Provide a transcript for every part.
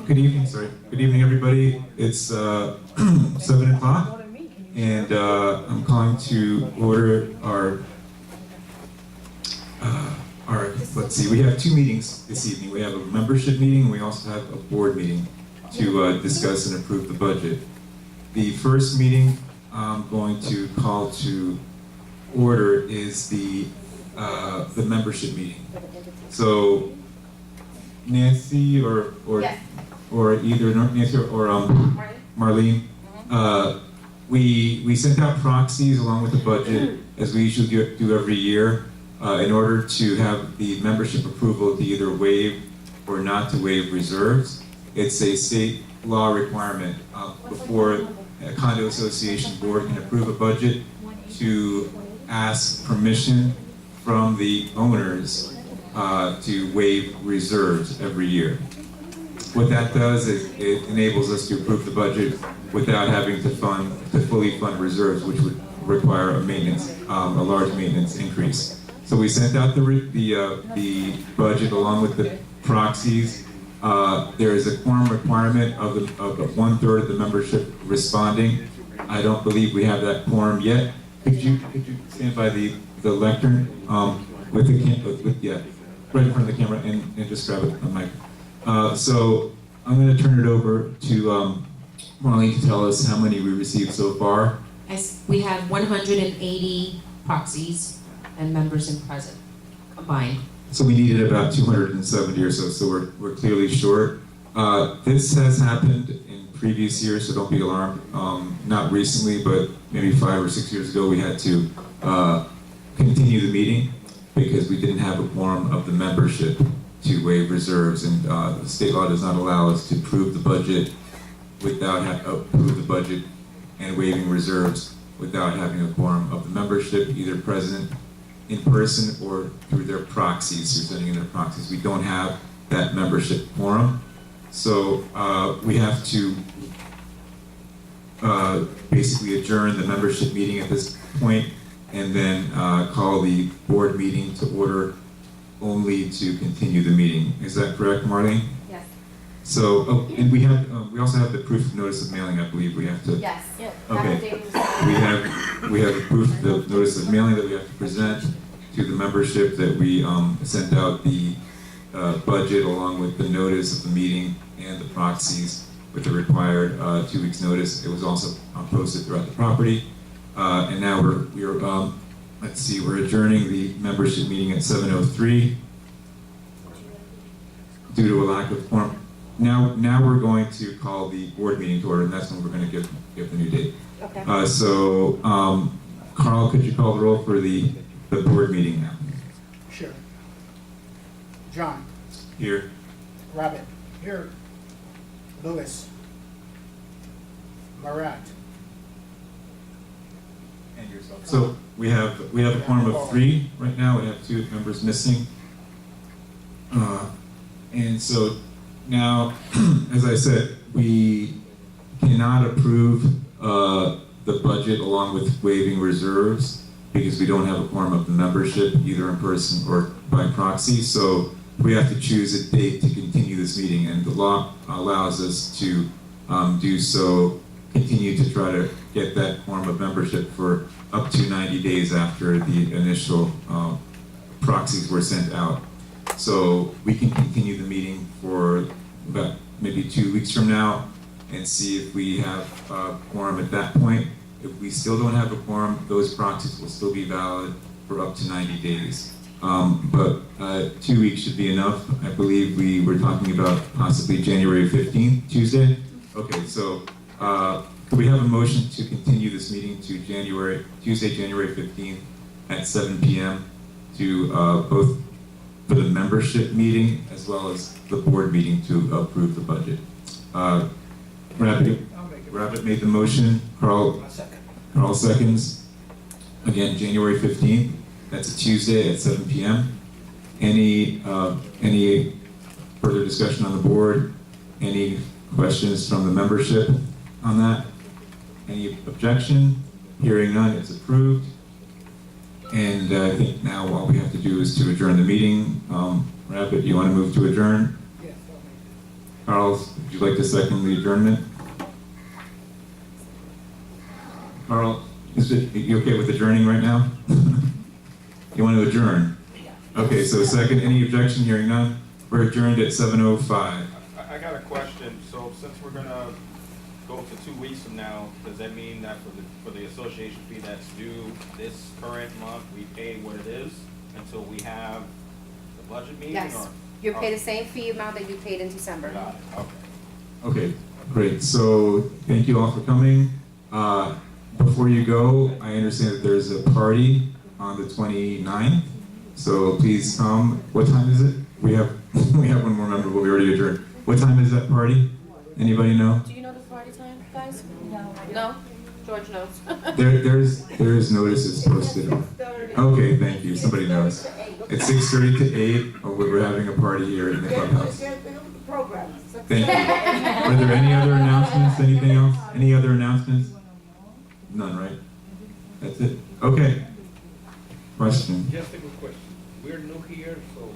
Good evening, sorry. Good evening, everybody. It's 7 o'clock, and I'm calling to order let's see, we have two meetings this evening. We have a membership meeting, and we also have a board meeting to discuss and approve the budget. The first meeting I'm going to call to order is the membership meeting. So Nancy or Yes. or either Nancy or Marlene, we sent out proxies along with the budget as we usually do every year in order to have the membership approval to either waive or not to waive reserves. It's a state law requirement before a condo association board can approve a budget to ask permission from the owners to waive reserves every year. What that does is it enables us to approve the budget without having to fully fund reserves, which would require a large maintenance increase. So we sent out the budget along with the proxies. There is a quorum requirement of 1/3 of the membership responding. I don't believe we have that quorum yet. Could you stand by the lectern right in front of the camera and just grab a mic. So I'm going to turn it over to Marlene to tell us how many we received so far. We have 180 proxies and members in present combined. So we needed about 270 or so, so we're clearly short. This has happened in previous years, so don't be alarmed. Not recently, but maybe 5 or 6 years ago, we had to continue the meeting because we didn't have a quorum of the membership to waive reserves, and the state law does not allow us to approve the budget and waiving reserves without having a quorum of the membership, either present in person or through their proxies, who're sending in their proxies. We don't have that membership quorum, so we have to basically adjourn the membership meeting at this point, and then call the board meeting to order only to continue the meeting. Is that correct, Marlene? Yes. So, and we also have the proof of notice of mailing, I believe we have to. Yes. Okay. We have proof of the notice of mailing that we have to present to the membership, that we sent out the budget along with the notice of the meeting and the proxies with the required 2 weeks notice. It was also posted throughout the property. And now we're adjourning the membership meeting at 7:03 due to a lack of quorum. Now we're going to call the board meeting to order, and that's when we're going to give the new date. Okay. Carl, could you call the roll for the board meeting now? Sure. John. Here. Robin. Here. Louis. Marat. And yourself. So we have a quorum of 3 right now. We have 2 members missing. And so now, as I said, we cannot approve the budget along with waiving reserves because we don't have a quorum of the membership, either in person or by proxy. So we have to choose a date to continue this meeting, and the law allows us to do so, continue to try to get that quorum of membership for up to 90 days after the initial proxies were sent out. So we can continue the meeting for about maybe 2 weeks from now and see if we have a quorum at that point. If we still don't have a quorum, those proxies will still be valid for up to 90 days. But 2 weeks should be enough. I believe we were talking about possibly January 15th, Tuesday. Okay, so could we have a motion to continue this meeting to Tuesday, January 15th at 7 p.m. to both for the membership meeting as well as the board meeting to approve the budget? Rabbit made the motion. Carl seconds. Again, January 15th. That's a Tuesday at 7 p.m. Any further discussion on the board? Any questions from the membership on that? Any objection? Hearing none, it's approved. And I think now all we have to do is to adjourn the meeting. Rabbit, do you want to move to adjourn? Yes, Carl, would you like to second the adjournment? Carl, you okay with adjourning right now? You want to adjourn? Okay, so second, any objection, hearing none? We're adjourned at 7:05. I got a question. So since we're gonna go to 2 weeks from now, does that mean that for the association fee that's due this current month, we pay what it is until we have the budget meeting? Yes, Or? you pay the same fee amount that you paid in December. Got it, okay. Okay, great. So thank you all for coming. Before you go, I understand that there's a party on the 29th. So please come. What time is it? We have one more member, but we already adjourned. What time is that party? Anybody know? Do you know the party time, guys? No? George knows. There's notices posted. Okay, thank you. Somebody knows. It's 6:30 to 8. We're having a party here in the clubhouse. Thank you. Are there any other announcements? Anything else? Any other announcements? None, right? That's it? Okay. Question? Just a quick question. We're new here, so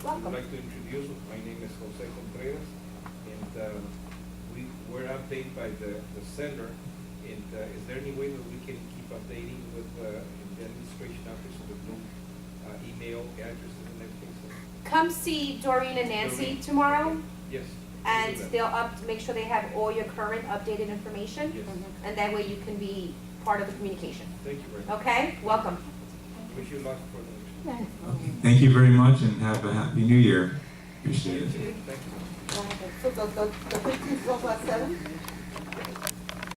I would like to introduce, my name is Jose Contreras, and we're updated by the sender. And is there any way that we can keep updating with the administration office with new email addresses and everything? So, Come see Doreen and Nancy tomorrow, yes. and we'll do that. they'll make sure they have all your current updated information, Yes. and that way you can be part of the communication. Thank you very much. Okay? Welcome. Wish you luck for the next. Thank you very much and have a happy new year. Appreciate it. Thank you. So the 15th was at 7?